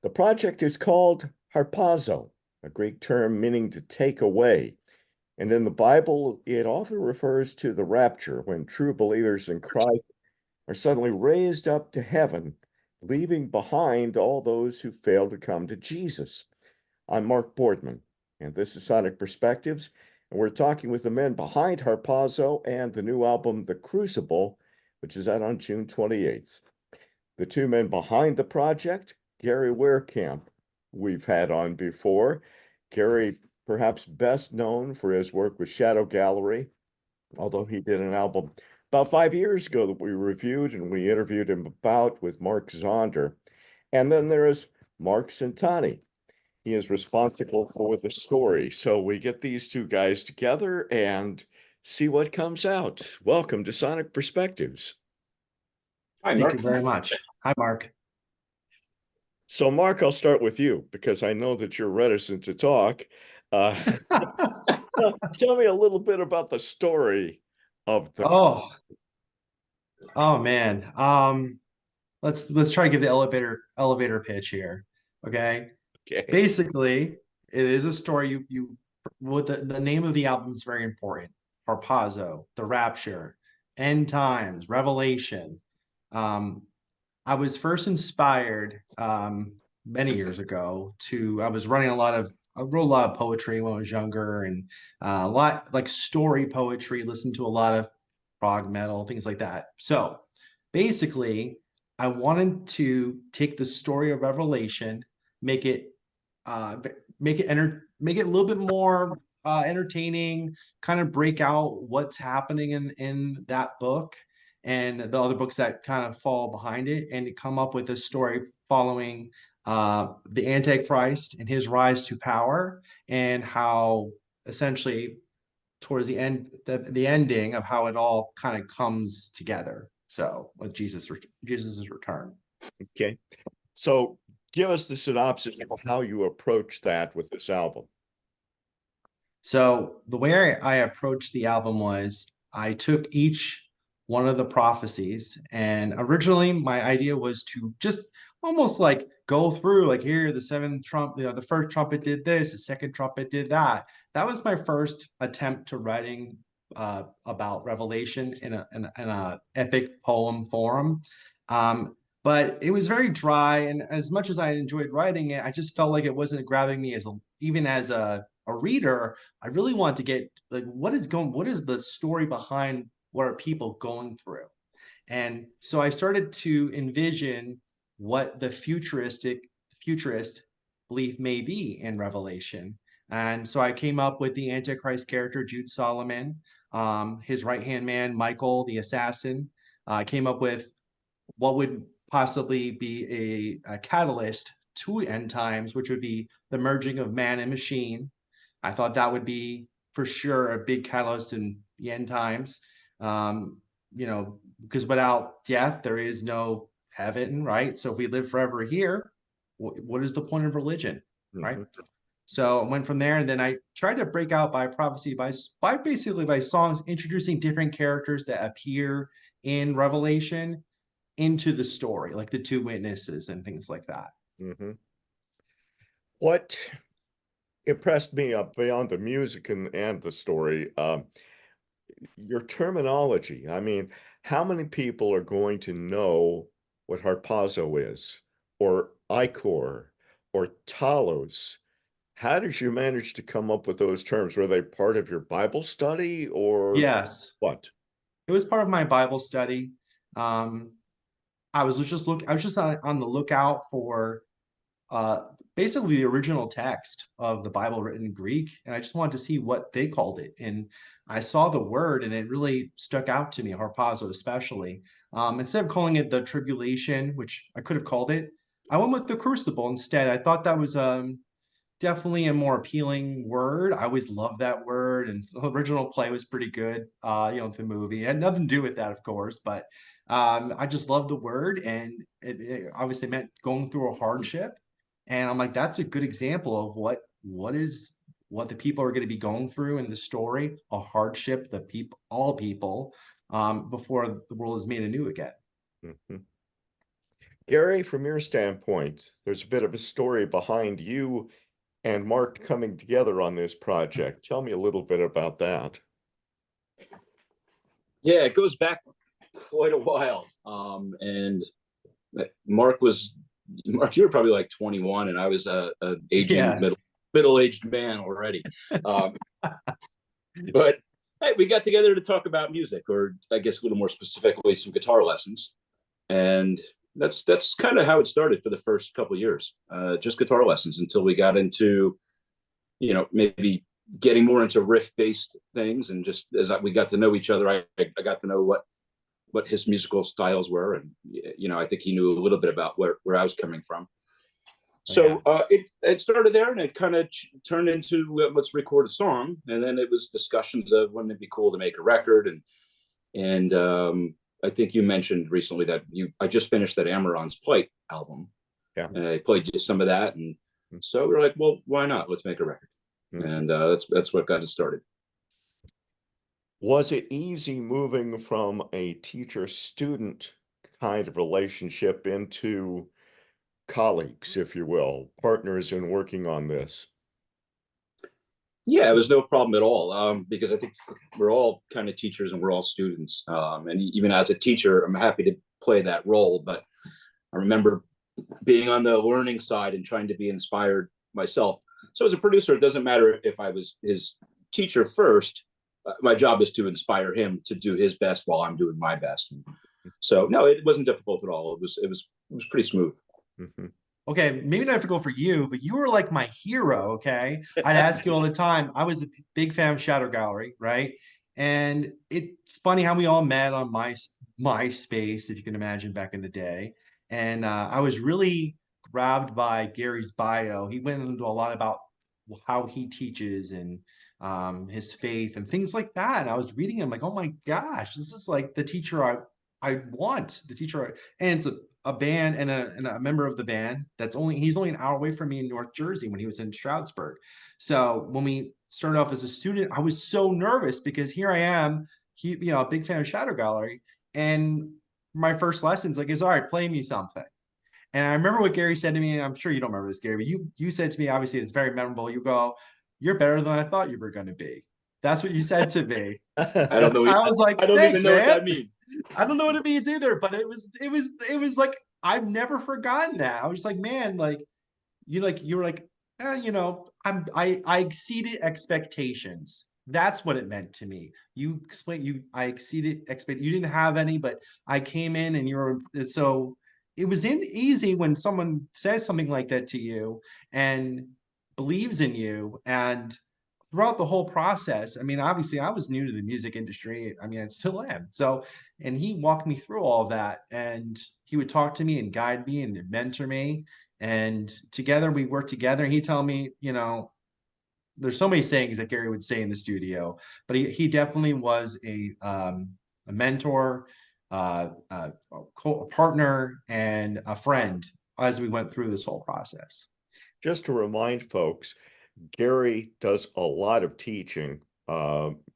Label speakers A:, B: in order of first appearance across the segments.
A: The project is called Harpazo, a Greek term meaning to take away. And in the Bible, it often refers to the rapture when true believers in Christ are suddenly raised up to heaven, leaving behind all those who failed to come to Jesus. I'm Mark Boardman, and this is Sonic Perspectives, and we're talking with the men behind Harpazo and the new album, The Crucible, which is out on June 28th. The two men behind the project, Gary Wehrkamp, we've had on before. Gary, perhaps best known for his work with Shadow Gallery, although he did an album about 5 years ago that we reviewed and we interviewed him about with Mark Zonder. And then there is Marc Centanni. He is responsible for the story. So we get these two guys together and see what comes out. Welcome to Sonic Perspectives.
B: Hi, Thank you very much. Hi, Mark.
A: So, Mark, I'll start with you because I know that you're reticent to talk. Tell me a little bit about the story of the.
B: Oh man. Let's try to give the elevator pitch here. Okay. Basically, it is a story. You with the name of the album is very important. Harpazo, the Rapture, End Times, Revelation. I was first inspired many years ago I was running I wrote a lot of poetry when I was younger, and a lot like story poetry, listened to a lot of prog metal, things like that. So basically, I wanted to take the story of Revelation, make it make it a little bit more entertaining, kind of break out what's happening in that book and the other books that kind of fall behind it, and to come up with a story following the Antichrist and his rise to power, and how essentially towards the end, the ending of how it all kind of comes together. So with Jesus's return.
A: Okay. So give us the synopsis of how you approach that with this album.
B: So the way I approached the album was I took each one of the prophecies, and originally my idea was to just almost like go through, like, here the seventh trumpet, the first trumpet did this, the second trumpet did that. That was my first attempt to writing about Revelation in a epic poem form. But it was very dry, and as much as I enjoyed writing it, I just felt like it wasn't grabbing me even as a reader. I really want to get like what is the story behind what are people going through. And so I started to envision what the futurist belief may be in Revelation. And so I came up with the Antichrist character, Jude Solomon, his right-hand man, Michael, the assassin. I came up with what would possibly be a catalyst to end times, which would be the merging of man and machine. I thought that would be for sure a big catalyst in the end times. Because without death, there is no heaven, right? So if we live forever here, what is the point of religion, right? Mm-hmm. So I went from there, and then I tried to break out by prophecy by songs, introducing different characters that appear in Revelation into the story, like the two witnesses and things like that.
A: Mm-hmm. What impressed me beyond the music and the story, your terminology. I mean, how many people are going to know what Harpazo is, or Ichor, or Talos? How did you manage to come up with those terms? Were they part of your Bible study, or
B: yes,
A: what?
B: It was part of my Bible study. I was just on the lookout for basically the original text of the Bible written in Greek, and I just wanted to see what they called it. And I saw the word, and it really stuck out to me, Harpazo especially. Instead of calling it the tribulation, which I could have called it, I went with the crucible instead. I thought that was definitely a more appealing word. I always loved that word, and the original play was pretty good. The movie it had nothing to do with that, of course, but I just loved the word, and it obviously meant going through a hardship. And I'm like, that's a good example of what the people are going to be going through in the story, a hardship, all people, before the world is made anew again.
A: Mm-hmm. Gary, from your standpoint, there's a bit of a story behind you and Marc coming together on this project. Tell me a little bit about that.
C: Yeah, it goes back quite a while. And Marc, you were probably like 21, and I was a aging middle-aged man already. But hey, we got together to talk about music, or I guess a little more specifically, some guitar lessons. And that's kind of how it started for the first couple of years, just guitar lessons, until we got into, maybe getting more into riff-based things. And just as we got to know each other, I got to know what his musical styles were, and I think he knew a little bit about where I was coming from. So it started there, and it kind of turned into let's record a song, and then it was discussions of wouldn't it be cool to make a record, and I think you mentioned recently that I just finished that Amaran's Plight album.
A: Yeah,
C: and I played just some of that, and so we were like, well, why not? Let's make a record, and that's what got us started.
A: Was it easy moving from a teacher-student kind of relationship into colleagues, if you will, partners in working on this?
C: Yeah, it was no problem at all, because I think we're all kind of teachers and we're all students. And even as a teacher, I'm happy to play that role. But I remember being on the learning side and trying to be inspired myself. So as a producer, it doesn't matter if I was his teacher first. My job is to inspire him to do his best while I'm doing my best. So no, it wasn't difficult at all. It was pretty smooth.
A: Mm-hmm.
B: Okay, maybe not difficult for you, but you were like my hero, okay? I'd ask you all the time. I was a big fan of Shadow Gallery, right? And it's funny how we all met on MySpace, if you can imagine, back in the day. And I was really grabbed by Gary's bio. He went into a lot about how he teaches and his faith and things like that. And I was reading him like, oh my gosh, this is like the teacher I want, the teacher. And it's a band and a member of the band he's only an hour away from me in North Jersey when he was in Stroudsburg. So when we started off as a student, I was so nervous because here I am, a big fan of Shadow Gallery, and my first lesson's like, all right, play me something. And I remember what Gary said to me, and I'm sure you don't remember this, Gary, but you said to me, obviously it's very memorable. You go, "You're better than I thought you were going to be." That's what you said to me.
C: I don't know.
B: I was like,
C: I don't
B: even know
C: what that means.
B: I don't know what it means either, but it was like, I've never forgotten that. I was like, man, like you were like, I exceeded expectations. That's what it meant to me. I exceeded you didn't have any, but I came in and so it was easy when someone says something like that to you and believes in you. And throughout the whole process, I mean, obviously I was new to the music industry. I mean, I still am. So, and he walked me through all of that, and he would talk to me and guide me and mentor me. And together we worked together. And he'd tell me, there's so many sayings that Gary would say in the studio, but he definitely was a mentor, a partner, and a friend as we went through this whole process.
A: Just to remind folks, Gary does a lot of teaching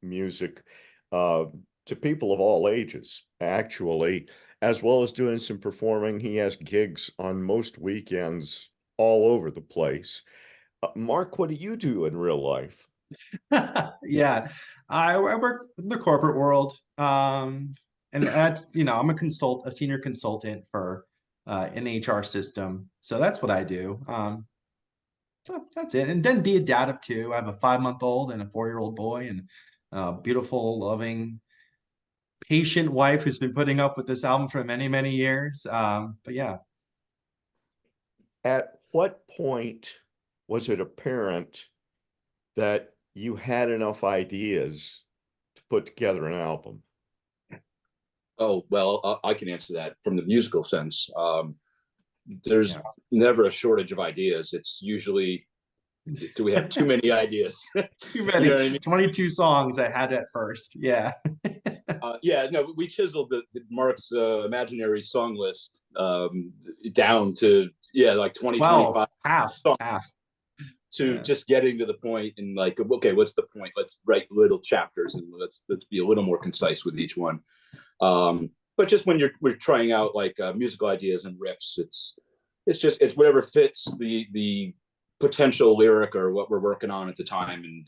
A: music to people of all ages, actually, as well as doing some performing. He has gigs on most weekends all over the place. Marc, what do you do in real life?
B: Yeah, I work in the corporate world. And that's, I'm a senior consultant for an HR system. So that's what I do. So that's it. And then be a dad of two. I have a 5-month-old and a 4-year-old boy, and a beautiful, loving, patient wife who's been putting up with this album for many, many years. But yeah.
A: At what point was it apparent that you had enough ideas to put together an album?
C: Oh, well, I can answer that from the musical sense. There's never a shortage of ideas. It's usually, do we have too many ideas?
B: Too many. You know what I mean? 22 songs I had at first. Yeah.
C: No, we chiseled the Marc's imaginary song list down to like 20, 25
B: half
C: to just getting to the point, and like, okay, what's the point? Let's write little chapters and let's be a little more concise with each one. but just when we're trying out like musical ideas and riffs, it's whatever fits the potential lyric or what we're working on at the time. And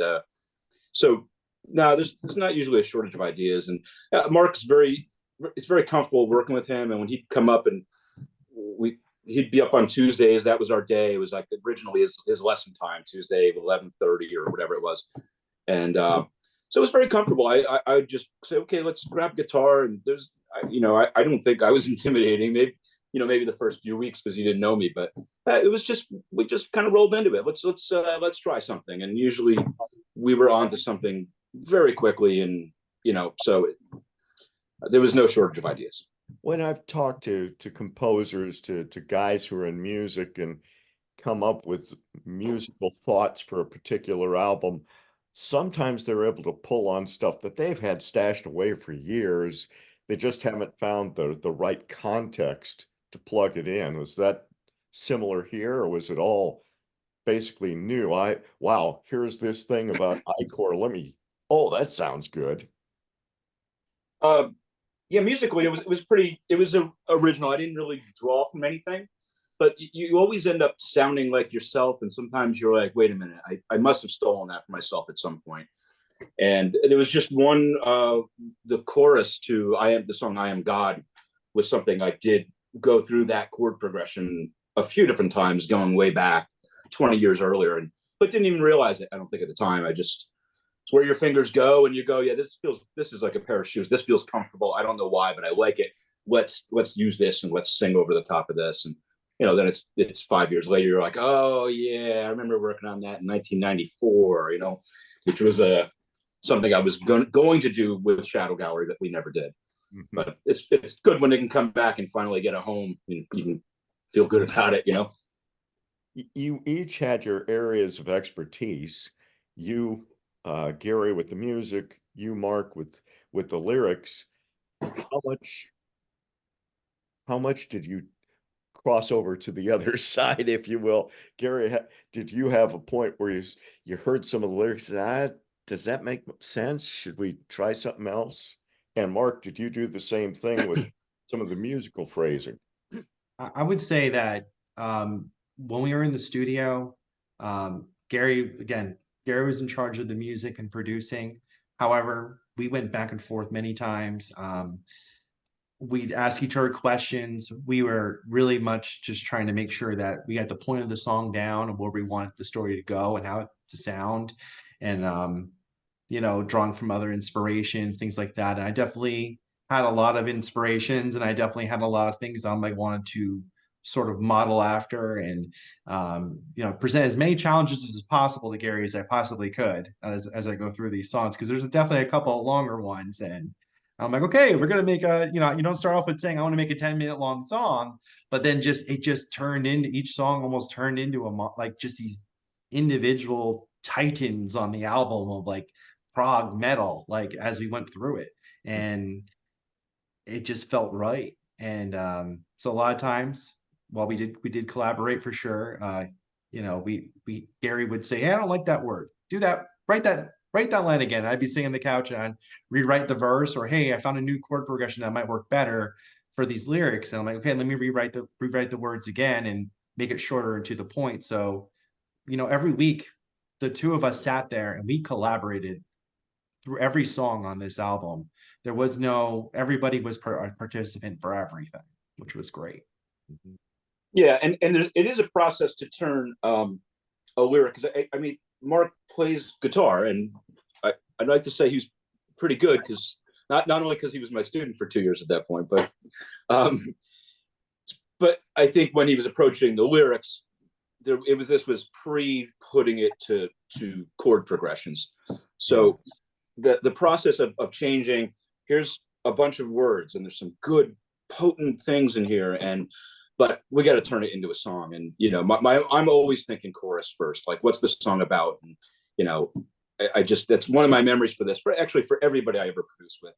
C: so no, there's not usually a shortage of ideas. And Mark's it's very comfortable working with him. And when he'd come up and he'd be up on Tuesdays, that was our day. It was like originally his lesson time, Tuesday 11:30 or whatever it was. And so it was very comfortable. I would just say, okay, let's grab guitar. And I don't think I was intimidating. Maybe the first few weeks because he didn't know me, but it was just, we just kind of rolled into it. Let's try something. And usually we were on to something very quickly. And, so there was no shortage of ideas.
A: When I've talked to composers, to guys who are in music and come up with musical thoughts for a particular album, sometimes they're able to pull on stuff that they've had stashed away for years. They just haven't found the right context to plug it in. Was that similar here, or was it all basically new? Wow, here's this thing about I-chord. That sounds good.
C: Yeah, musically it was original. I didn't really draw from anything, but you always end up sounding like yourself. And sometimes you're like, wait a minute, I must have stolen that for myself at some point. And there was just one, the chorus to the song I Am God was something I did go through that chord progression a few different times, going way back 20 years earlier, but didn't even realize it, I don't think, at the time. It's where your fingers go and you go, yeah, this is like a pair of shoes. This feels comfortable. I don't know why, but I like it. Let's use this and let's sing over the top of this. And, then it's 5 years later, you're like, oh yeah, I remember working on that in 1994, which was something I was going to do with Shadow Gallery that we never did. Mm-hmm. But it's good when they can come back and finally get a home. You can feel good about it,
A: You each had your areas of expertise. You, Gary, with the music, you, Mark, with the lyrics. How much did you cross over to the other side, if you will? Gary, did you have a point where you heard some of the lyrics? Does that make sense? Should we try something else? And Mark, did you do the same thing with some of the musical phrasing?
B: I would say that when we were in the studio, Gary was in charge of the music and producing. However, we went back and forth many times. We'd ask each other questions. We were really much just trying to make sure that we had the point of the song down and where we wanted the story to go and how it to sound, and drawing from other inspirations, things like that. And I definitely had a lot of inspirations, and I definitely had a lot of things I wanted to sort of model after, and present as many challenges as possible to Gary as I possibly could as I go through these songs, because there's definitely a couple of longer ones. And I'm like, okay, we're gonna make you don't start off with saying I want to make a 10-minute long song, but then it just turned into, each song almost turned into like just these individual titans on the album of like prog metal, like as we went through it, and it just felt right. And so a lot of times, while we did collaborate for sure, Gary would say, hey, I don't like that word, do that, write that line again. I'd be sitting on the couch and I'd rewrite the verse, or hey, I found a new chord progression that might work better for these lyrics, and I'm like, okay, let me rewrite the words again and make it shorter and to the point. So every week the two of us sat there and we collaborated through every song on this album. Everybody was a participant for everything, which was great.
C: Mm-hmm. Yeah, and it is a process to turn a lyric, because I mean, Mark plays guitar, and I'd like to say he's pretty good, because not only because he was my student for 2 years at that point, but I think when he was approaching the lyrics, this was pre-putting it to chord progressions. So the process of changing, here's a bunch of words and there's some good potent things in here, but we got to turn it into a song. And I'm always thinking chorus first, like what's the song about? And that's one of my memories for this, for everybody I ever produced with.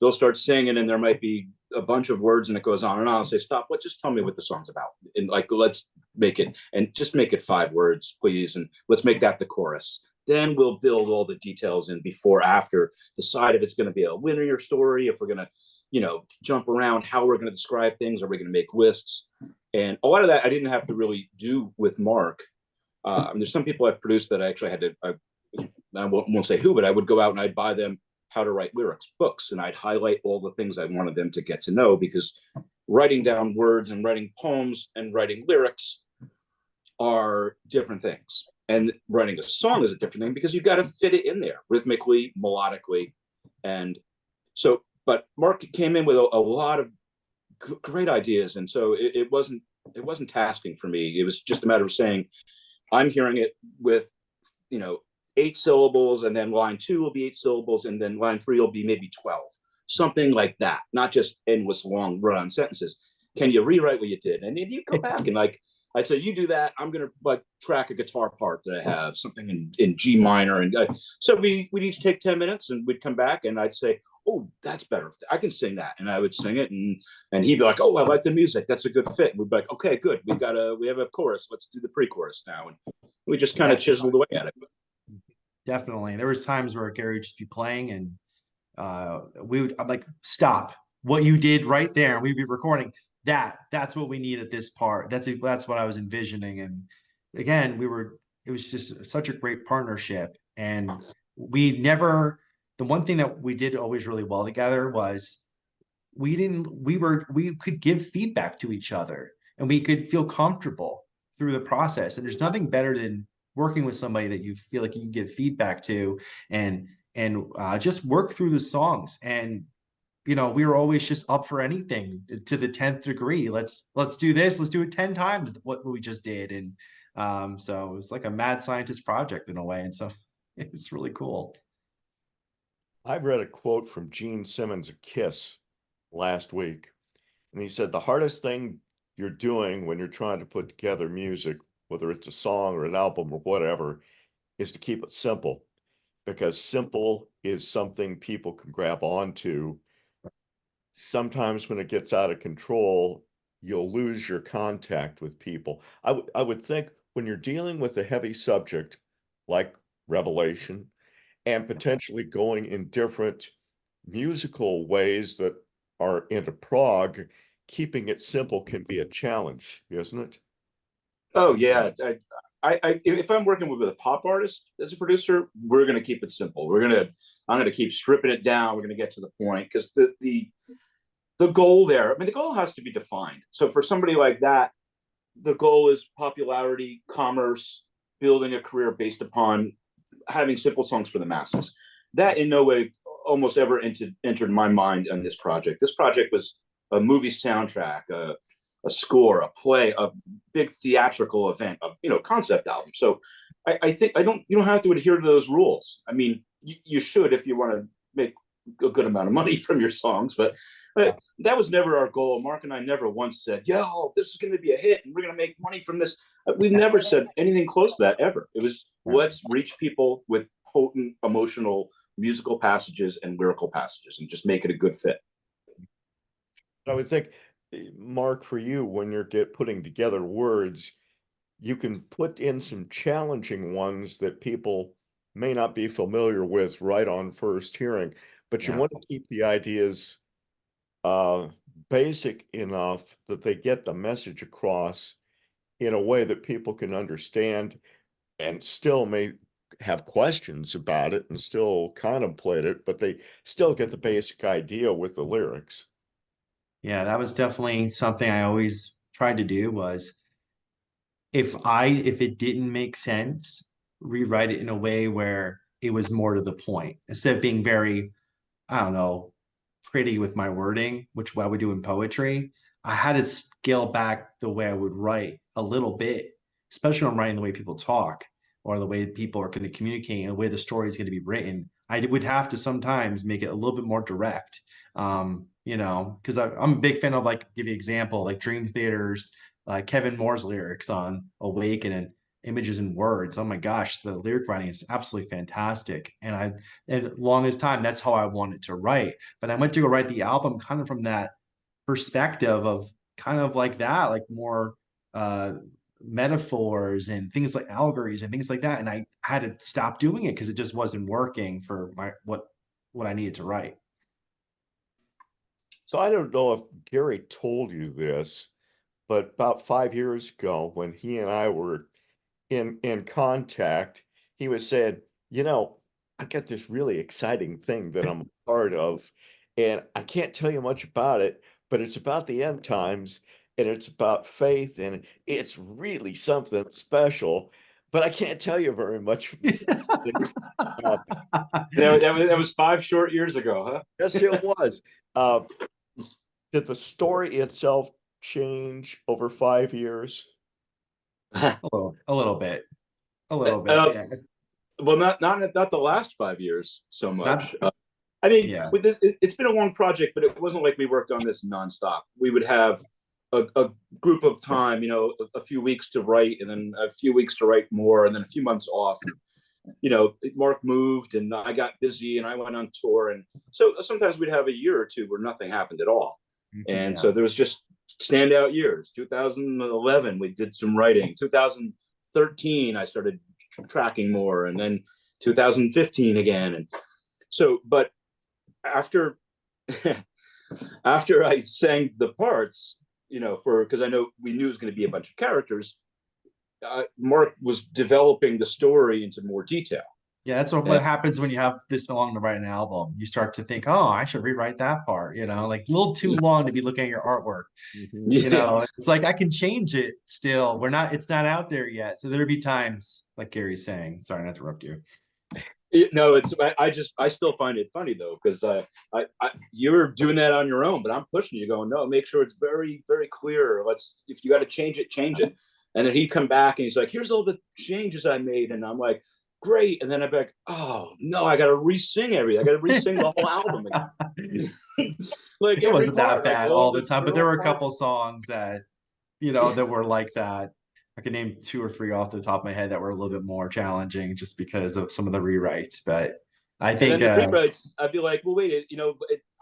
C: They'll start singing and there might be a bunch of words and it goes on and on. I'll say, stop, just tell me what the song's about. And like, let's make it 5 words, please. And let's make that the chorus. Then we'll build all the details in before, after, decide if it's going to be a linear story, if we're going to, jump around how we're going to describe things. Are we going to make lists? And a lot of that I didn't have to really do with Marc. There's some people I've produced that I actually had to, I won't say who, but I would go out and I'd buy them how to write lyrics books, and I'd highlight all the things I wanted them to get to know, because writing down words and writing poems and writing lyrics are different things. And writing a song is a different thing, because you've got to fit it in there rhythmically, melodically. And so, but Marc came in with a lot of great ideas. And so it wasn't tasking for me. It was just a matter of saying, I'm hearing it with, 8 syllables, and then line 2 will be 8 syllables, and then line 3 will be maybe 12, something like that. Not just endless long run-on sentences. Can you rewrite what you did? And then you go back and I'd say, you do that. I'm going to track a guitar part that I have, something in G minor. And so we'd each take 10 minutes, and we'd come back, and I'd say, oh, that's better. I can sing that. And I would sing it, and he'd be like, oh, I like the music. That's a good fit. And we'd be like, okay, good. We have a chorus. Let's do the pre-chorus now. And we just kind of chiseled away at it.
B: Definitely. There was times where Gary would just be playing, and I'm like, stop what you did right there. And we'd be recording that's what we need at this part. That's what I was envisioning. And again, it was just such a great partnership. And the one thing that we did always really well together was we could give feedback to each other, and we could feel comfortable through the process. And there's nothing better than working with somebody that you feel like you can give feedback to, and just work through the songs. And we were always just up for anything to the 10th degree. Let's do this. Let's do it 10 times what we just did. And so it was like a mad scientist project in a way. And so it was really cool.
A: I read a quote from Gene Simmons of Kiss last week, and he said, the hardest thing you're doing when you're trying to put together music, whether it's a song or an album or whatever, is to keep it simple, because simple is something people can grab onto. Sometimes when it gets out of control, you'll lose your contact with people. I would think when you're dealing with a heavy subject like Revelation, and potentially going in different musical ways that are into prog, keeping it simple can be a challenge, isn't it?
C: Oh yeah. If I'm working with a pop artist as a producer, we're going to keep it simple. I'm going to keep stripping it down. We're going to get to the point, because the goal there, the goal has to be defined. So for somebody like that, the goal is popularity, commerce, building a career based upon having simple songs for the masses. That in no way almost ever entered my mind on this project. This project was a movie soundtrack, a score, a play, a big theatrical event, a concept album. So I think you don't have to adhere to those rules. You should if you want to make a good amount of money from your songs, but that was never our goal. Marc and I never once said, yo, this is going to be a hit and we're going to make money from this. We've never said anything close to that ever. It was, let's reach people with potent emotional musical passages and lyrical passages and just make it a good fit.
A: I would think, Marc, for you, when you're putting together words, you can put in some challenging ones that people may not be familiar with right on first hearing, but you want to keep the ideas basic enough that they get the message across in a way that people can understand, and still may have questions about it and still contemplate it, but they still get the basic idea with the lyrics.
B: Yeah, that was definitely something I always tried to do, was if it didn't make sense, rewrite it in a way where it was more to the point, instead of being very, I don't know, pretty with my wording, which I would do in poetry. I had to scale back the way I would write a little bit, especially when I'm writing the way people talk, or the way people are going to communicate, and the way the story is going to be written. I would have to sometimes make it a little bit more direct, because I'm a big fan of, give you an example, like Dream Theater's Kevin Moore's lyrics on Awaken and Images and Words. Oh my gosh, the lyric writing is absolutely fantastic. And long as time, that's how I wanted to write. But I went to go write the album kind of from that perspective of kind of like that, like more metaphors and things like allegories and things like that. And I had to stop doing it because it just wasn't working for what I needed to write.
A: So I don't know if Gary told you this, but about 5 years ago, when he and I were in contact, he was saying, I got this really exciting thing that I'm a part of, and I can't tell you much about it, but it's about the end times and it's about faith, and it's really something special, but I can't tell you very much. Uh,
C: That was 5 short years ago, huh?
A: yes, it was. Uh, did the story itself change over 5 years?
B: A little bit. Yeah.
C: Well, not the last 5 years so much.
B: Not,
C: I mean,
B: yeah.
C: with this, it's been a long project, but it wasn't like we worked on this nonstop. We would have a group of time, a few weeks to write, and then a few weeks to write more, and then a few months off. Mark moved, and I got busy, and I went on tour, and so sometimes we'd have a year or two where nothing happened at all. And so there was just standout years. 2011, we did some writing. 2013, I started tracking more, and then 2015 again. And so, but after after I sang the parts, because I know we knew it was going to be a bunch of characters, Mark was developing the story into more detail.
B: Yeah, that's what happens when you have this long to write an album. You start to think, oh, I should rewrite that part, like a little too long to be looking at your artwork. It's like I can change it still. It's not out there yet. So there'll be times, like Gary's saying, sorry to interrupt you.
C: No, I still find it funny though, because you're doing that on your own, but I'm pushing you, going, no, make sure it's very, very clear. If you got to change it, change it. And then he'd come back and he's like, here's all the changes I made. And I'm like, great. And then I'd be like, oh no, I got to re-sing everything. I got to re-sing the whole album again.
B: Like it wasn't that bad all the time, but there were a couple songs that, that were like that. I can name 2 or 3 off the top of my head that were a little bit more challenging just because of some of the rewrites. But I think
C: the rewrites, I'd be like, well, wait,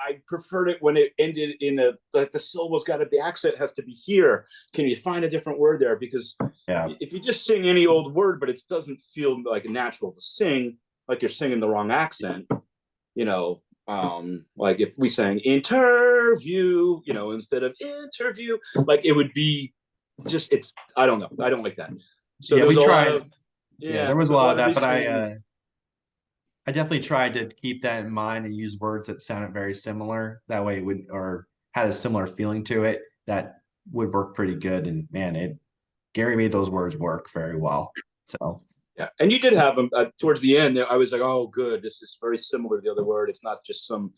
C: I preferred it when it ended in the syllables the accent has to be here. Can you find a different word there? Because if you just sing any old word, but it doesn't feel like natural to sing, like you're singing the wrong accent, like if we sang interview, instead of interview, like it would be just, I don't know. I don't like that. So
B: we tried. There was a lot of that, but I definitely tried to keep that in mind and use words that sounded very similar. That way it would, or had a similar feeling to it, that would work pretty good. And man, Gary made those words work very well. So
C: yeah, and you did have them towards the end. I was like, oh, good. This is very similar to the other word. It's not just some,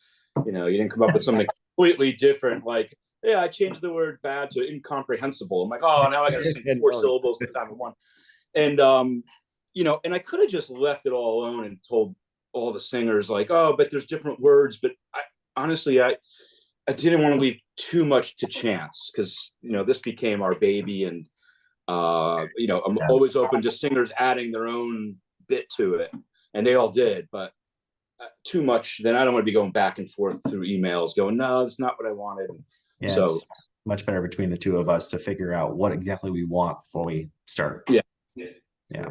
C: you didn't come up with something completely different. Like, yeah, I changed the word bad to incomprehensible. I'm like, oh, now I got to sing 4 syllables at the time of one. And, and I could have just left it all alone and told all the singers like, oh, but there's different words. But honestly, I didn't want to leave too much to chance, because, this became our baby. And, I'm always open to singers adding their own bit to it. And they all did, but too much, then I don't want to be going back and forth through emails going, no, that's not what I wanted.
B: Yeah, so it's much better between the two of us to figure out what exactly we want before we start.
A: Yeah.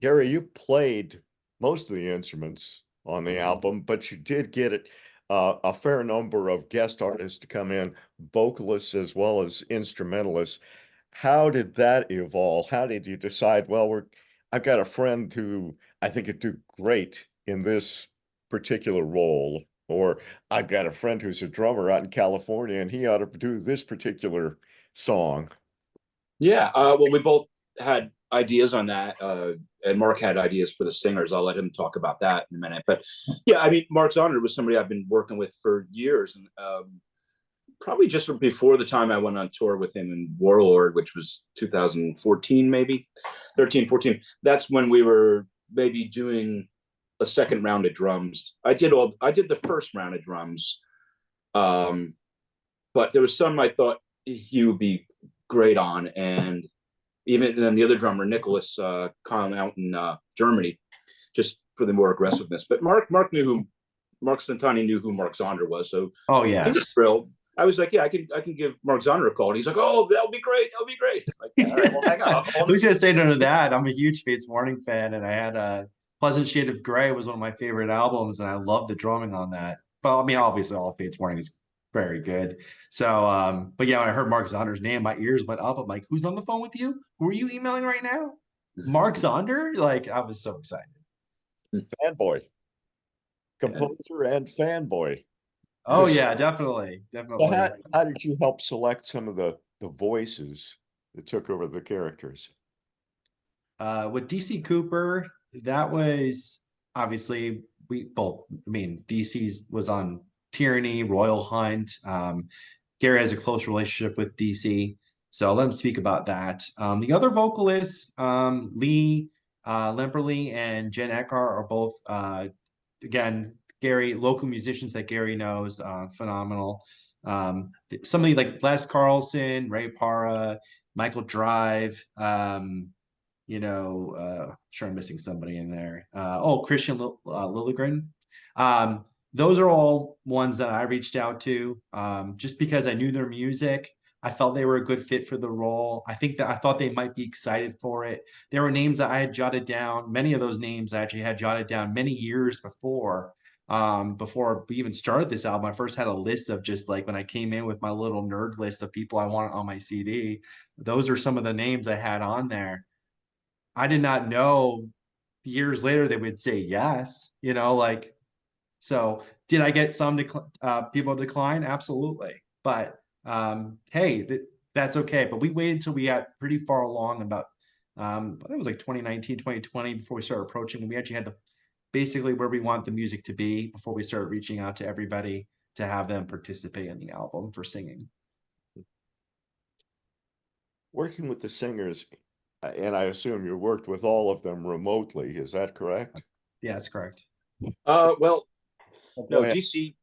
A: Gary, you played most of the instruments on the album, but you did get a fair number of guest artists to come in, vocalists as well as instrumentalists. How did that evolve? How did you decide, well, I've got a friend who I think would do great in this particular role, or I've got a friend who's a drummer out in California and he ought to do this particular song?
C: Yeah, well, we both had ideas on that, and Mark had ideas for the singers. I'll let him talk about that in a minute. But yeah, I mean, Marc Centanni was somebody I've been working with for years, and probably just before the time I went on tour with him in Warlord, which was 2014, maybe 13, 14. That's when we were maybe doing a second round of drums. I did the first round of drums, but there was some I thought he would be great on, and then the other drummer, Nicholas Kahn, out in Germany, just for the more aggressiveness. But Marc Centanni knew who Marc Zonder was, so he was thrilled. I was like, yeah, I can give Marc Zonder a call. And he's like, oh, that'll be great. That'll be great. Like, yeah, all right, well, hang on.
B: Who's going to say no to that? I'm a huge Fates Warning fan, and I had Pleasant Shade of Grey was one of my favorite albums, and I loved the drumming on that. But I mean, obviously, all Fates Warning is Very good. So, but yeah, when I heard Marc Zonder's name, my ears went up. I'm like, who's on the phone with you? Who are you emailing right now? Marc Zonder? Like, I was so excited.
A: Fanboy. Composer and fanboy.
B: Oh yeah, definitely.
A: So how did you help select some of the voices that took over the characters?
B: With DC Cooper, that was obviously we both. I mean, DC's was on Tyranny, Royal Hunt. Gary has a close relationship with DC, so I'll let him speak about that. The other vocalists, Lee Lemperly and Jen Eckhart, are both again Gary local musicians that Gary knows, phenomenal. Somebody like Les Carlson, Ray Parra, Michael Drive. Sure I'm missing somebody in there. Christian Lilligren. Those are all ones that I reached out to just because I knew their music. I felt they were a good fit for the role. I thought they might be excited for it. There were names that I had jotted down. Many of those names I actually had jotted down many years before we even started this album. I first had a list of just like when I came in with my little nerd list of people I wanted on my CD. Those are some of the names I had on there. I did not know years later they would say yes, so did I get some people decline? Absolutely. But hey, that's okay. But we waited until we got pretty far along about, it was like 2019, 2020 before we started approaching. And we actually had basically where we want the music to be before we started reaching out to everybody to have them participate in the album for singing.
A: Working with the singers, and I assume you worked with all of them remotely. Is that correct?
B: Yeah, that's correct.
C: Well, no, DC.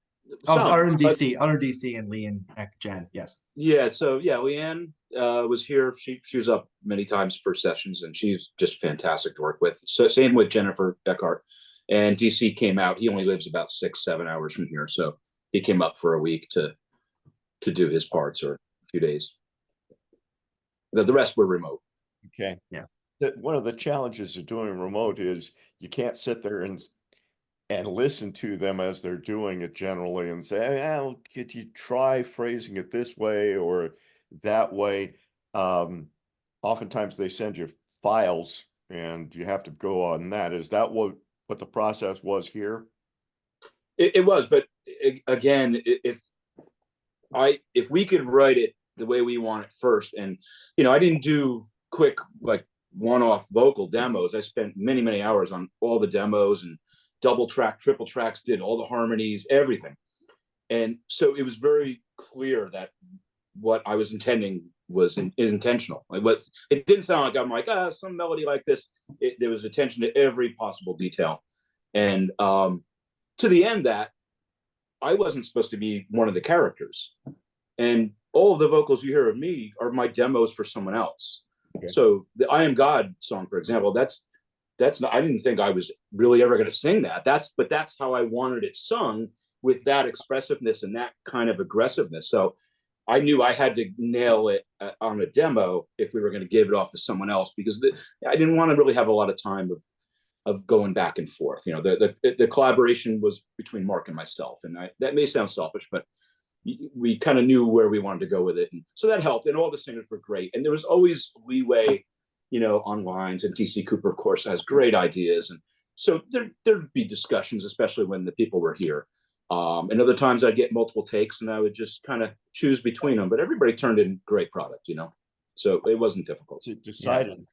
B: Other than DC and Lee and Jen, yes.
C: Yeah, so yeah, Leanne was here. She was up many times for sessions, and she's just fantastic to work with. So same with Jennifer Eckhart. And DC came out. He only lives about 6-7 hours from here, so he came up for a week to do his parts, or a few days. The rest were remote.
A: Okay.
B: Yeah.
A: One of the challenges of doing remote is you can't sit there and listen to them as they're doing it generally and say, well, could you try phrasing it this way or that way? Oftentimes they send you files and you have to go on that. Is that what the process was here?
C: It was, but again, if we could write it the way we want it first, and I didn't do quick like one-off vocal demos. I spent many hours on all the demos and double track, triple tracks, did all the harmonies, everything. And so it was very clear that what I was intending is intentional. It didn't sound like I'm like, some melody like this. There was attention to every possible detail. And to the end that I wasn't supposed to be one of the characters. And all of the vocals you hear of me are my demos for someone else. Okay. So the I Am God song, for example, that's not, I didn't think I was really ever going to sing that. But that's how I wanted it sung, with that expressiveness and that kind of aggressiveness. So I knew I had to nail it on a demo if we were going to give it off to someone else, because I didn't want to really have a lot of time of going back and forth. The collaboration was between Marc and myself, and that may sound selfish, but we kind of knew where we wanted to go with it. And so that helped. And all the singers were great. And there was always leeway, on lines. And DC Cooper, of course, has great ideas. And so there'd be discussions, especially when the people were here. And other times I'd get multiple takes and I would just kind of choose between them. But everybody turned in great product, So it wasn't difficult.
A: So decided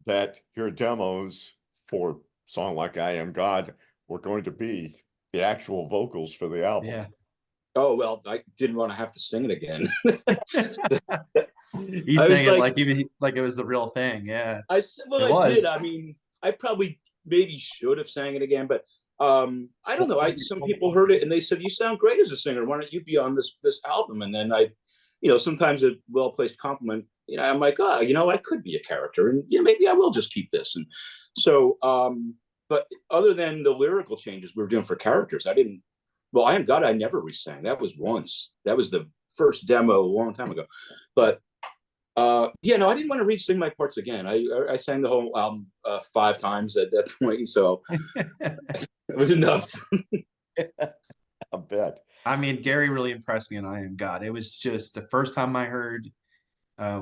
A: that your demos for a song like I Am God were going to be the actual vocals for the album.
B: Yeah.
C: Oh, well, I didn't want to have to sing it again.
B: He sang it like it was the real thing. Yeah. I
C: did. I mean, I probably maybe should have sang it again, but I don't know. Some people heard it and they said, "You sound great as a singer. Why don't you be on this album?" And then sometimes a well-placed compliment, I'm like, I could be a character, and maybe I will just keep this. And so, but other than the lyrical changes we were doing for characters, I Am God, I never re-sang. That was once. That was the first demo a long time ago. But I didn't want to re-sing my parts again. I sang the whole album 5 times at that point, so it was enough.
A: I bet.
B: I mean, Gary really impressed me in I Am God. It was just the first time I heard uh,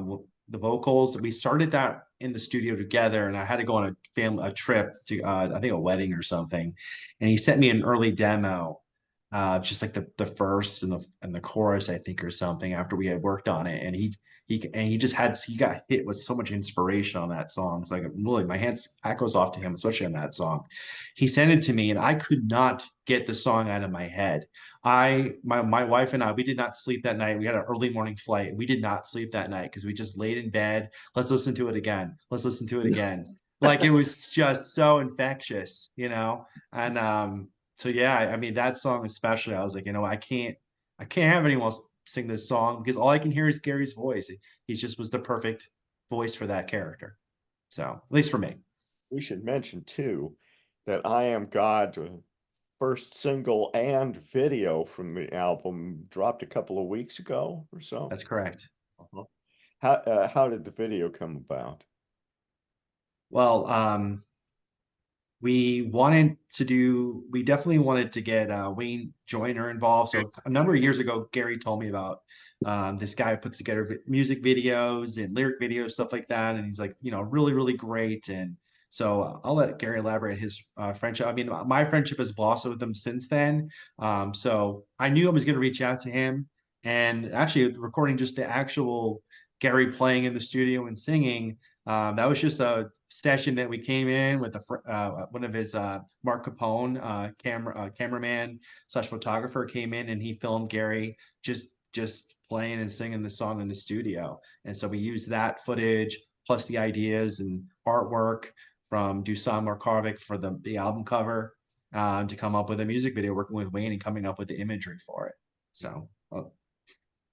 B: the vocals. We started that in the studio together, and I had to go on a trip to I think a wedding or something, and he sent me an early demo, just like the verse and the chorus, I think, or something after we had worked on it, and he got hit with so much inspiration on that song. It's like really my hat goes off to him, especially on that song. He sent it to me, and I could not get the song out of my head. My wife and I, we did not sleep that night. We had an early morning flight. We did not sleep that night because we just laid in bed. Let's listen to it again. Let's listen to it again. Like it was just so infectious, you know? And so yeah, I mean that song especially, I was like, you know, I can't have anyone else sing this song because all I can hear is Gary's voice. He just was the perfect voice for that character. So at least for me.
A: We should mention too that I Am God, first single and video from the album, dropped a couple of weeks ago or so.
B: That's correct.
A: How did the video come about?
B: Well, we definitely wanted to get Wayne Joyner involved. So a number of years ago, Gary told me about this guy who puts together music videos and lyric videos, stuff like that. And he's like, you know, really, really great. And so I'll let Gary elaborate his friendship. I mean, my friendship has blossomed with him since then. So I knew I was going to reach out to him. And actually, recording just the actual Gary playing in the studio and singing, that was just a session that we came in with one of his Marc Capone cameraman / photographer came in, and he filmed Gary just playing and singing the song in the studio. And so we used that footage plus the ideas and artwork from Dusan Markovic for the album cover to come up with a music video, working with Wayne and coming up with the imagery for it. So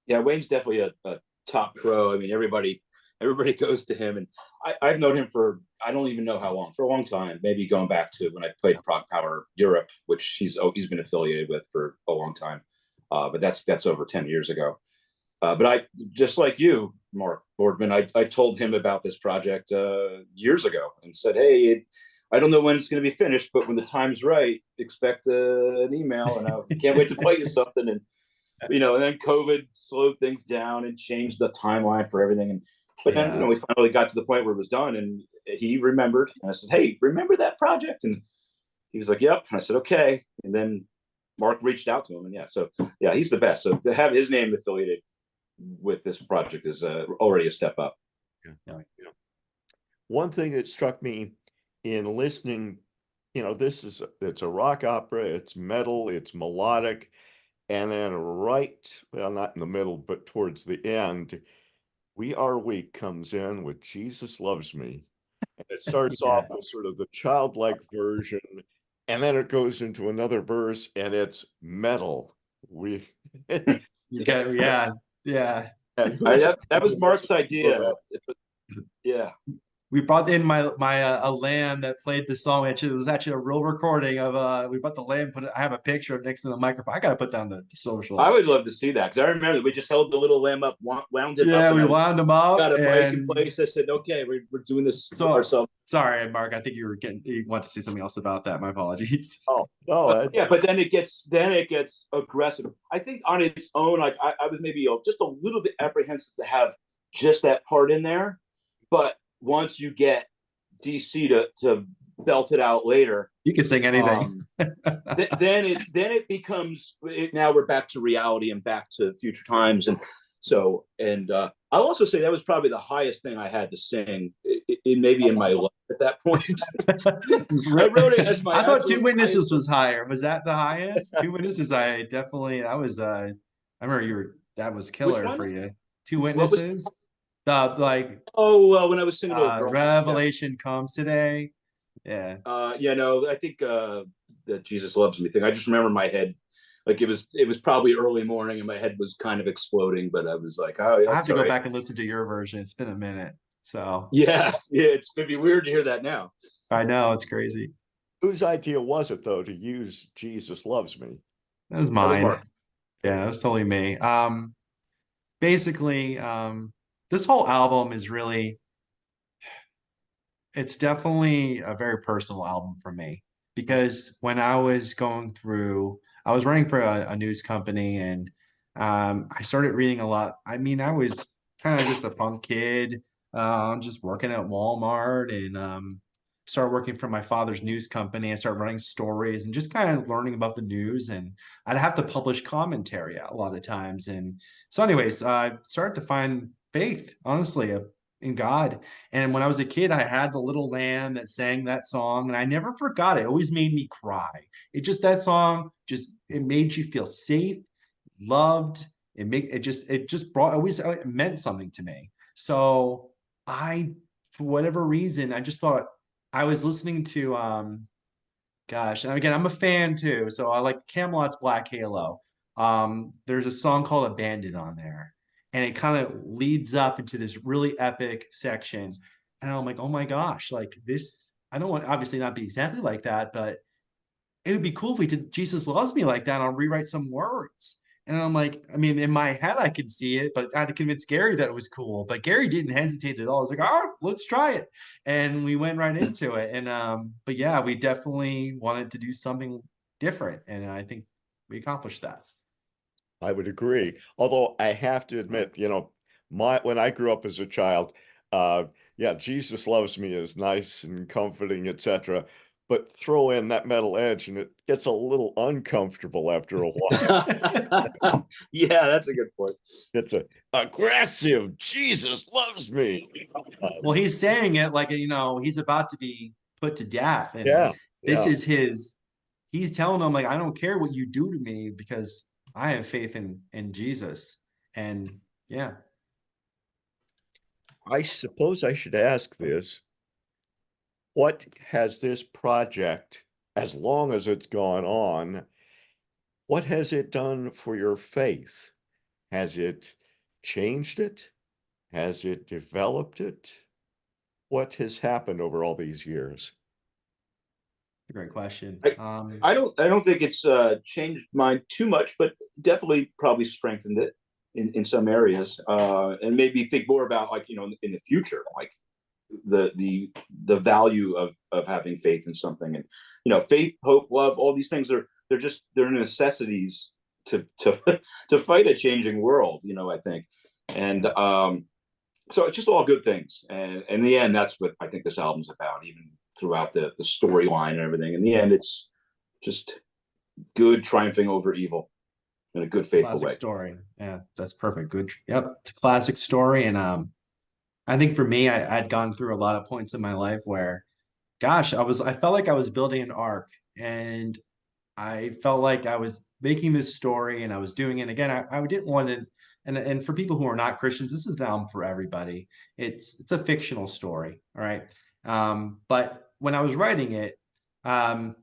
C: yeah, Wayne's definitely a top pro. I mean, everybody goes to him, and I've known him for I don't even know how long, for a long time, maybe going back to when I played Prog Power Europe, which he's been affiliated with for a long time, but that's over 10 years ago. But I, just like you, Mark Boardman, I told him about this project years ago and said, hey, I don't know when it's going to be finished, but when the time's right, expect an email, and I can't wait to play you something. And and then COVID slowed things down and changed the timeline for everything. But then, we finally got to the point where it was done, and he remembered. And I said, hey, remember that project? And he was like, yep. And I said, okay. And then Mark reached out to him, and he's the best. So to have his name affiliated with this project is already a step up.
A: Yeah. One thing that struck me in listening, it's a rock opera, it's metal, it's melodic. And then not in the middle, but towards the end, We Are Weak comes in with Jesus Loves Me. And it starts off with sort of the childlike version, and then it goes into another verse, and it's metal.
B: That
C: was Mark's idea. Yeah.
B: We brought in a lamb that played the song. It was actually a real recording of we brought the lamb. I have a picture next to the microphone. I got to put down the social.
C: I would love to see that, because I remember we just held the little lamb up, wound it up.
B: Yeah, we wound him up.
C: Got a break in place. I said, okay, we're doing this ourselves.
B: Sorry, Mark. I think you want to see something else about that. My apologies.
C: But then it gets aggressive. I think on its own, like I was maybe just a little bit apprehensive to have just that part in there, but once you get DC to belt it out later,
B: you can sing anything.
C: Then it becomes, now we're back to reality and back to future times. And so, I'll also say that was probably the highest thing I had to sing in my life at that point. I wrote it as
B: I thought Two Witnesses was higher. Was that the highest? Two Witnesses, I remember that was killer for you. Two Witnesses. When
C: I was singing
B: Revelation comes today. Yeah.
C: I think the Jesus Loves Me thing. I just remember my head, like it was probably early morning and my head was kind of exploding, but I was like, oh yeah.
B: I have to go back and listen to your version. It's been a minute. So
C: yeah, it's gonna be weird to hear that now.
B: I know, it's crazy.
A: Whose idea was it though to use Jesus Loves Me?
B: That was mine. That was totally me. Basically, this whole album is it's definitely a very personal album for me, because when I was going through I was running for a news company, and I started reading a lot. I mean, I was kind of just a punk kid, just working at Walmart, and started working for my father's news company. I started running stories and just kind of learning about the news, and I'd have to publish commentary a lot of times. And so, anyways, I started to find faith, honestly, in God. And when I was a kid, I had the little lamb that sang that song, and I never forgot it. It always made me cry. It just, that song just, it made you feel safe, loved. It just brought, always, it meant something to me. So I, for whatever reason, I just thought, I was listening to gosh, and again, I'm a fan too. So I like Camelot's Black Halo. There's a song called Abandon on there, and it kind of leads up into this really epic section. And I'm like, oh my gosh, like this, I don't want, obviously not be exactly like that, but it would be cool if we did Jesus Loves Me like that. And I'll rewrite some words. And I'm like, I mean, in my head, I could see it, but I had to convince Gary that it was cool. But Gary didn't hesitate at all. I was like, all right, let's try it. And we went right into it. And but yeah, we definitely wanted to do something different. And I think we accomplished that.
A: I would agree. Although I have to admit, when I grew up as a child, yeah, Jesus Loves Me is nice and comforting, etc. But throw in that metal edge and it gets a little uncomfortable after a while.
C: Yeah, that's a good point.
A: It's a aggressive Jesus loves me.
B: Well, he's saying it like, he's about to be put to death. And
A: Yeah,
B: this
A: yeah.
B: is he's telling them, like, I don't care what you do to me because I have faith in Jesus. And yeah.
A: I suppose I should ask this. What has this project, as long as it's gone on, what has it done for your faith? Has it changed it? Has it developed it? What has happened over all these years?
B: A great question.
C: I don't think it's changed mine too much, but definitely probably strengthened it in some areas, and maybe think more about, like, in the future, like the value of having faith in something. And faith, hope, love, all these things they're necessities to to fight a changing world, I think. And so it's just all good things, and in the end, that's what I think this album's about. Even throughout the storyline and everything, in the end, it's just good triumphing over evil in a good, faithful
B: classic
C: way.
B: Story. Yeah, that's perfect. Good. Yep. It's a classic story. And I think for me, I'd gone through a lot of points in my life where, gosh, I felt like I was building an arc, and I felt like I was making this story and I was doing it. Again, I didn't want to, and for people who are not Christians, this is an album for everybody. It's a fictional story. All right. But when I was writing it, um,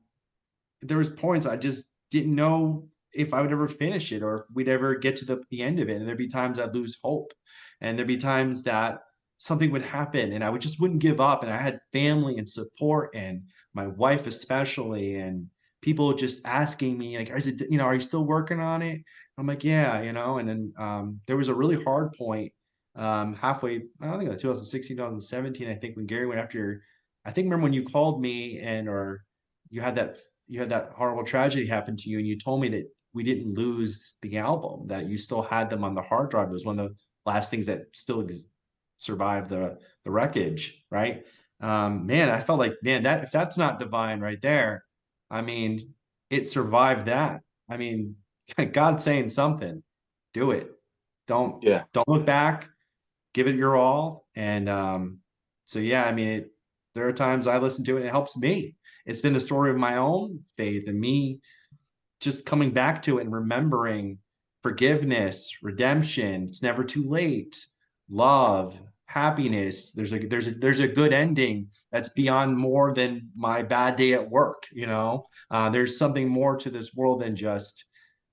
B: there was points I just didn't know if I would ever finish it or if we'd ever get to the end of it. And there'd be times I'd lose hope. And there'd be times that something would happen and I wouldn't give up. And I had family and support, and my wife especially, and people just asking me, like, is it, are you still working on it? I'm like, yeah, and then there was a really hard point halfway, I don't think it was 2016, 2017, I think, when Gary went after, I think, remember when you called me or you had that horrible tragedy happen to you, and you told me that we didn't lose the album, that you still had them on the hard drive. It was one of the last things that still survived the wreckage, right? Man, I felt like, man, that if that's not divine right there, I mean, it survived that. I mean, God's saying something. Do it. Don't
C: Yeah.
B: don't look back. Give it your all. And so yeah, I mean, there are times I listen to it and it helps me. It's been a story of my own faith and me just coming back to it and remembering forgiveness, redemption. It's never too late. Love, happiness. There's a good ending that's beyond more than my bad day at work. There's something more to this world than just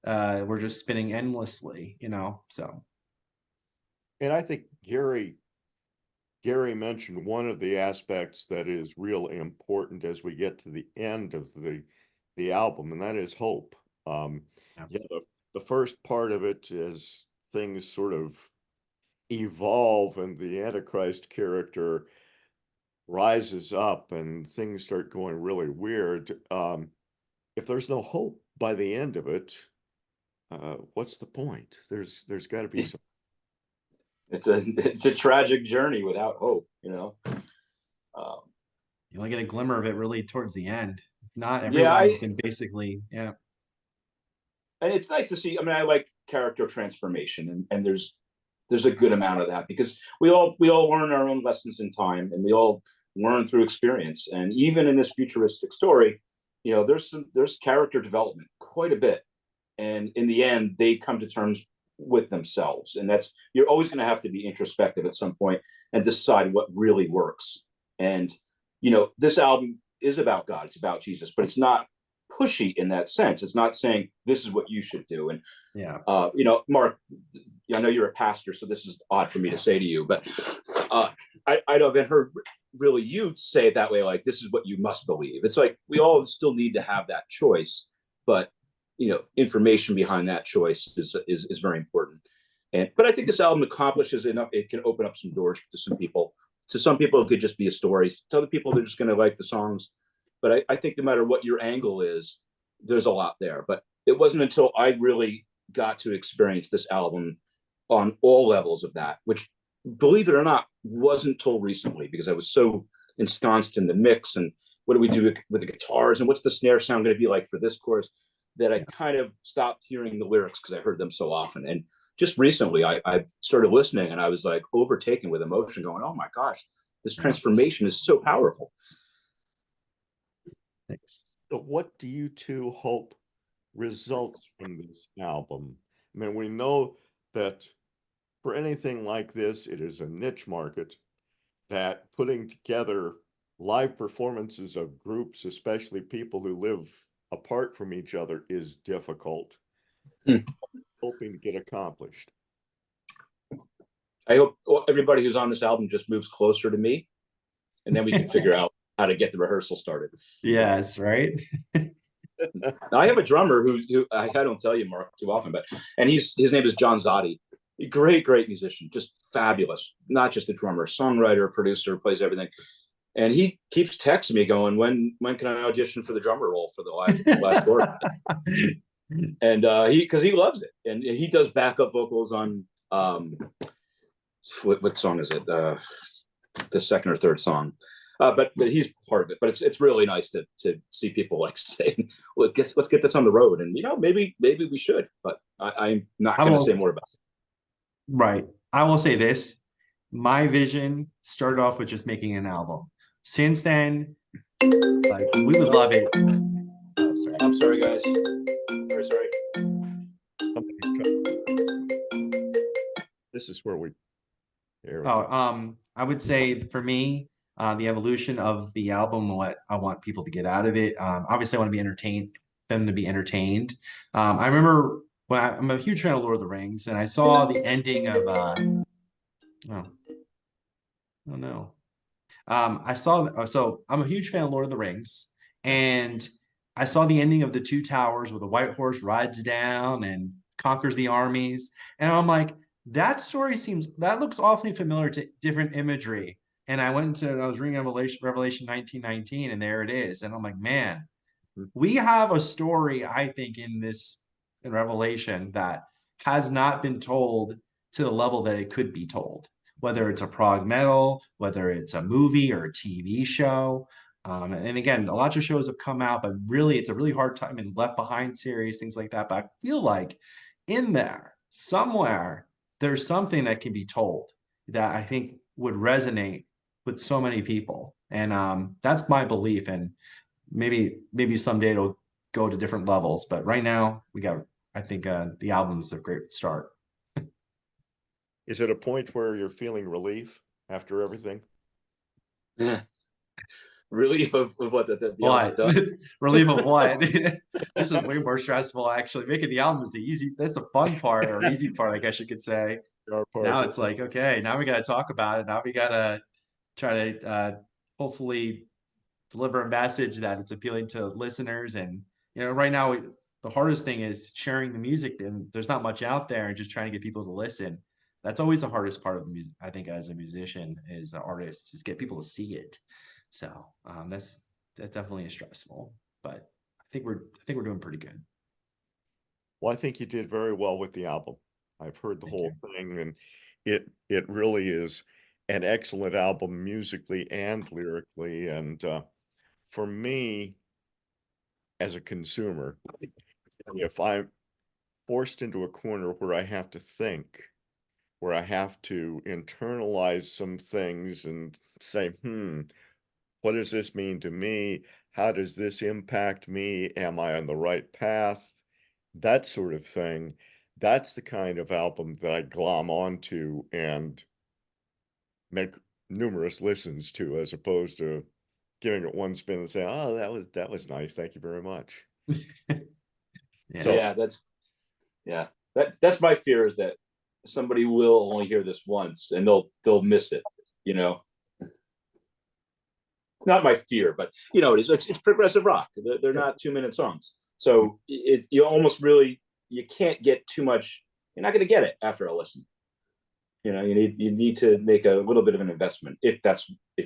B: we're just spinning endlessly. So.
A: And I think Gary mentioned one of the aspects that is really important as we get to the end of the album, and that is hope. Yeah, the first part of it is things sort of evolve and the Antichrist character rises up and things start going really weird. If there's no hope, by the end of it, what's the point? There's got to be some.
C: It's a tragic journey without hope, you know.
B: You only get a glimmer of it really towards the end. If not,
C: Yeah,
B: everyone's been basically, yeah.
C: And it's nice to see. I mean, I like character transformation, and there's a good amount of that, because we all learn our own lessons in time, and we all learn through experience. And even in this futuristic story, you know, there's character development quite a bit, and in the end, they come to terms with themselves, and that's, you're always going to have to be introspective at some point and decide what really works. And you know, this album is about God, it's about Jesus, but it's not pushy in that sense. It's not saying this is what you should do. And
B: yeah,
C: you know, Mark, I know you're a pastor, so this is odd for me to say to you, but I haven't heard really you say it that way, like this is what you must believe. It's like we all still need to have that choice, but you know, information behind that choice is very important. And but I think this album accomplishes enough. It can open up some doors to some people. To some people, it could just be a story. To other people, they're just going to like the songs. But I think no matter what your angle is, there's a lot there. But it wasn't until I really got to experience this album on all levels of that, which, believe it or not, wasn't till recently, because I was so ensconced in the mix and what do we do with the guitars and what's the snare sound going to be like for this chorus, that I kind of stopped hearing the lyrics because I heard them so often. And just recently, I started listening and I was like overtaken with emotion, going, "Oh my gosh, this transformation is so powerful."
B: thanks.
A: So what do you two hope results from this album? I mean, we know that for anything like this, it is a niche market, that putting together live performances of groups, especially people who live apart from each other, is difficult. Hoping to get accomplished.
C: I hope everybody who's on this album just moves closer to me, and then we can figure out how to get the rehearsal started.
B: Yes, right.
C: Now, I have a drummer who I don't tell you, Mark, too often, but his name is John Zotti. Great musician, just fabulous. Not just a drummer, songwriter, producer, plays everything. And he keeps texting me going, when can I audition for the drummer role for the live tour? And because he loves it, and he does backup vocals on what song is it? The second or third song. But he's part of it. But it's really nice to see people like saying, "Well, let's get this on the road," and you know, maybe we should. But I'm not going to say more about it.
B: Right. I will say this: my vision started off with just making an album. Since then, like, we would love it. Oh, sorry.
C: I'm sorry, guys. Very sorry.
A: This is where we.
B: I would say for me, the evolution of the album, what I want people to get out of it. Obviously, I want to be entertained, them to be entertained. I remember when I'm a huge fan of Lord of the Rings, and I saw the ending of oh no. So I'm a huge fan of Lord of the Rings, and I saw the ending of the Two Towers where the white horse rides down and conquers the armies. And I'm like, that looks awfully familiar to different imagery. And I was reading Revelation 19:19, and there it is. And I'm like, man, we have a story, I think, in Revelation that has not been told to the level that it could be told, whether it's a prog metal, whether it's a movie or a TV show. And again, a lot of shows have come out, but really, it's a really hard time in Left Behind series, things like that. But I feel like in there, somewhere, there's something that can be told that I think would resonate with so many people. And that's my belief. And maybe someday it'll go to different levels. But right now, I think the album's a great start.
A: Is it a point where you're feeling relief after everything?
C: Yeah. Relief of what the album's done.
B: Relief of what? This is way more stressful, actually. Making the album is that's the fun part, or easy part, I guess you could say. Now it's like, okay, now we got to talk about it. Now we got to try to hopefully deliver a message that it's appealing to listeners. And right now the hardest thing is sharing the music, and there's not much out there, and just trying to get people to listen. That's always the hardest part of the music, I think, as a musician, as an artist, is get people to see it. So that definitely is stressful, but I think we're doing pretty good.
A: Well, I think you did very well with the album. I've heard the whole thing, and it really is an excellent album musically and lyrically. And for me, as a consumer, if I'm forced into a corner where I have to think, where I have to internalize some things and say, what does this mean to me? How does this impact me? Am I on the right path? That sort of thing. That's the kind of album that I glom onto and make numerous listens to, as opposed to giving it one spin and saying, "Oh, that was nice. Thank you very much."
C: So, yeah, that's my fear, is that somebody will only hear this once and they'll miss it. Not my fear, but it's progressive rock. They're not 2-minute songs, so you almost really, you can't get too much. You're not going to get it after a listen. You need to make a little bit of an investment if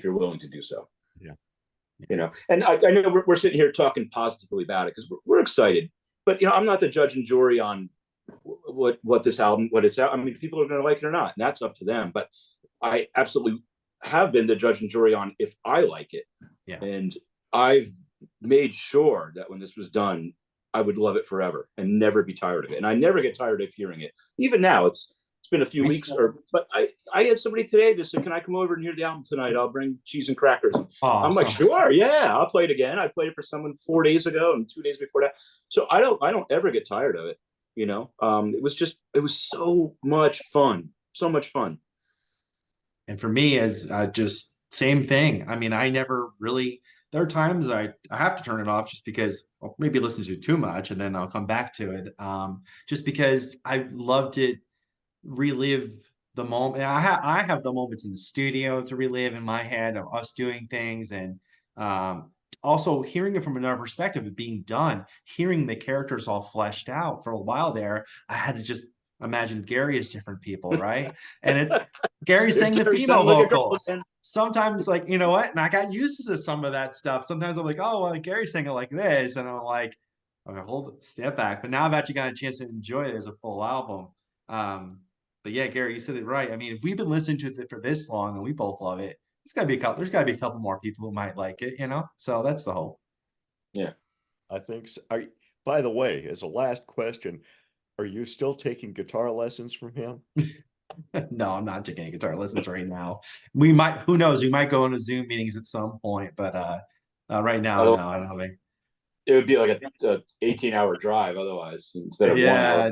C: you're willing to do so.
A: Yeah.
C: And I know we're sitting here talking positively about it because we're excited, but I'm not the judge and jury on what this album, what it's out. I mean, people are going to like it or not, and that's up to them. But I absolutely have been the judge and jury on if I like it.
B: Yeah.
C: And I've made sure that when this was done, I would love it forever and never be tired of it. And I never get tired of hearing it. Even now, it's been a few weeks, but I had somebody today that said, "Can I come over and hear the album tonight? I'll bring cheese and crackers." I'm like, "Sure, yeah, I'll play it again." I played it for someone 4 days ago and 2 days before that. So I don't ever get tired of it. It was so much fun, so much fun.
B: And for me, as just same thing. I mean, I never really, there are times I have to turn it off just because I'll maybe listen to it too much and then I'll come back to it. Just because I love to relive the moment. I have the moments in the studio to relive in my head of us doing things, and also hearing it from another perspective of being done, hearing the characters all fleshed out. For a while there, I had to just imagine Gary as different people, right? And it's Gary sang the female vocals. Sometimes, like, you know what? And I got used to some of that stuff. Sometimes I'm like, oh, well, Gary's singing like this. And I'm like, okay, step back. But now I've actually got a chance to enjoy it as a full album. But yeah, Gary, you said it right. I mean, if we've been listening to it for this long and we both love it, there's gotta be a couple more people who might like it, So that's the hope.
C: Yeah.
A: I think so. By the way, as a last question, are you still taking guitar lessons from him?
B: No, I'm not taking any guitar lessons right now. We might, who knows, we might go into Zoom meetings at some point, but right now, no, I don't have any.
C: It would be like a 18-hour drive otherwise, instead of 1 hour.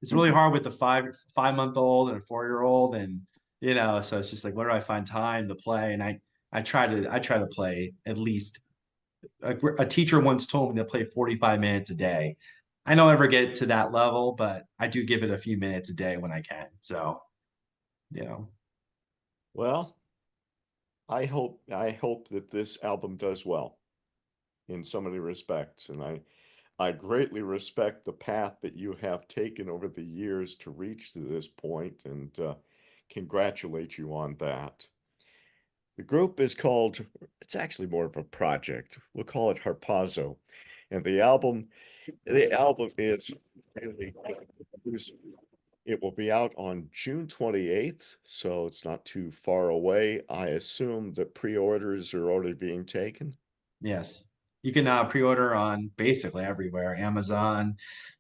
B: It's really hard with the 5-month-old and a 4-year-old, and so it's just like, where do I find time to play? And I try to play at least. A teacher once told me to play 45 minutes a day. I don't ever get to that level, but I do give it a few minutes a day when I can. So,
A: Well, I hope that this album does well in so many respects, and I greatly respect the path that you have taken over the years to reach to this point, and congratulate you on that. The group is called, it's actually more of a project. We'll call it Harpazo. And the album is really, it will be out on June 28th, so it's not too far away. I assume that pre-orders are already being taken.
B: Yes. You can pre-order on basically everywhere, Amazon,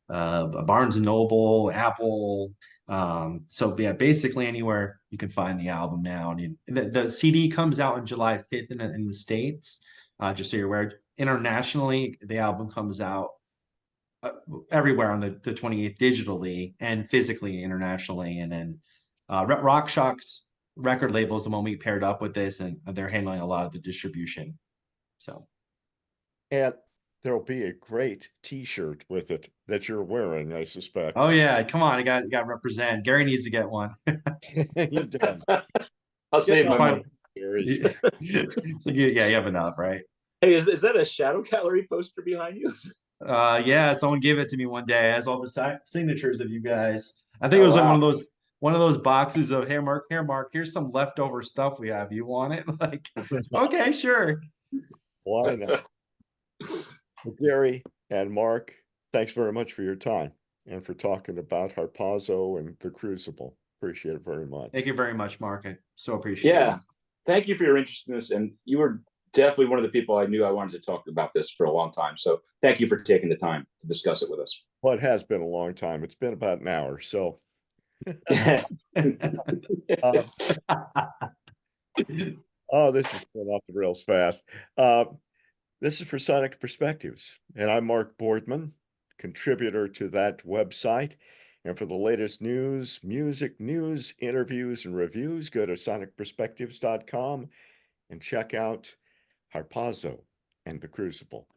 B: Barnes and Noble, Apple. So yeah, basically anywhere you can find the album now. And the CD comes out on July 5th in the States, just so you're aware. Internationally, the album comes out everywhere on the 28th digitally and physically internationally. And then Rock Shock's record label is the one we paired up with this, and they're handling a lot of the distribution. So.
A: And there'll be a great T-shirt with it that you're wearing, I suspect.
B: Oh yeah, come on, you got to represent. Gary needs to get one.
A: He does.
C: I'll save my money.
B: Gary. So you have enough, right?
C: Hey, is that a Shadow Gallery poster behind you?
B: Yeah, someone gave it to me one day. It has all the signatures of you guys. I think it was like one of those boxes of, hey Mark, here's some leftover stuff we have. You want it? Like, okay, sure.
A: Why not? Well, Gary and Mark, thanks very much for your time. and for talking about Harpazo and the Crucible. Appreciate it very much.
B: Thank you very much, Mark. I so appreciate it.
C: Yeah. Thank you for your interest in this. And you were definitely one of the people I knew I wanted to talk about this for a long time. So thank you for taking the time to discuss it with us.
A: Well, it has been a long time. It's been about an hour. So oh, this has been off the rails fast. This is for Sonic Perspectives, and I'm Mark Boardman, contributor to that website. And for the latest news, music news, interviews, and reviews, go to sonicperspectives.com and check out Harpazo and the Crucible.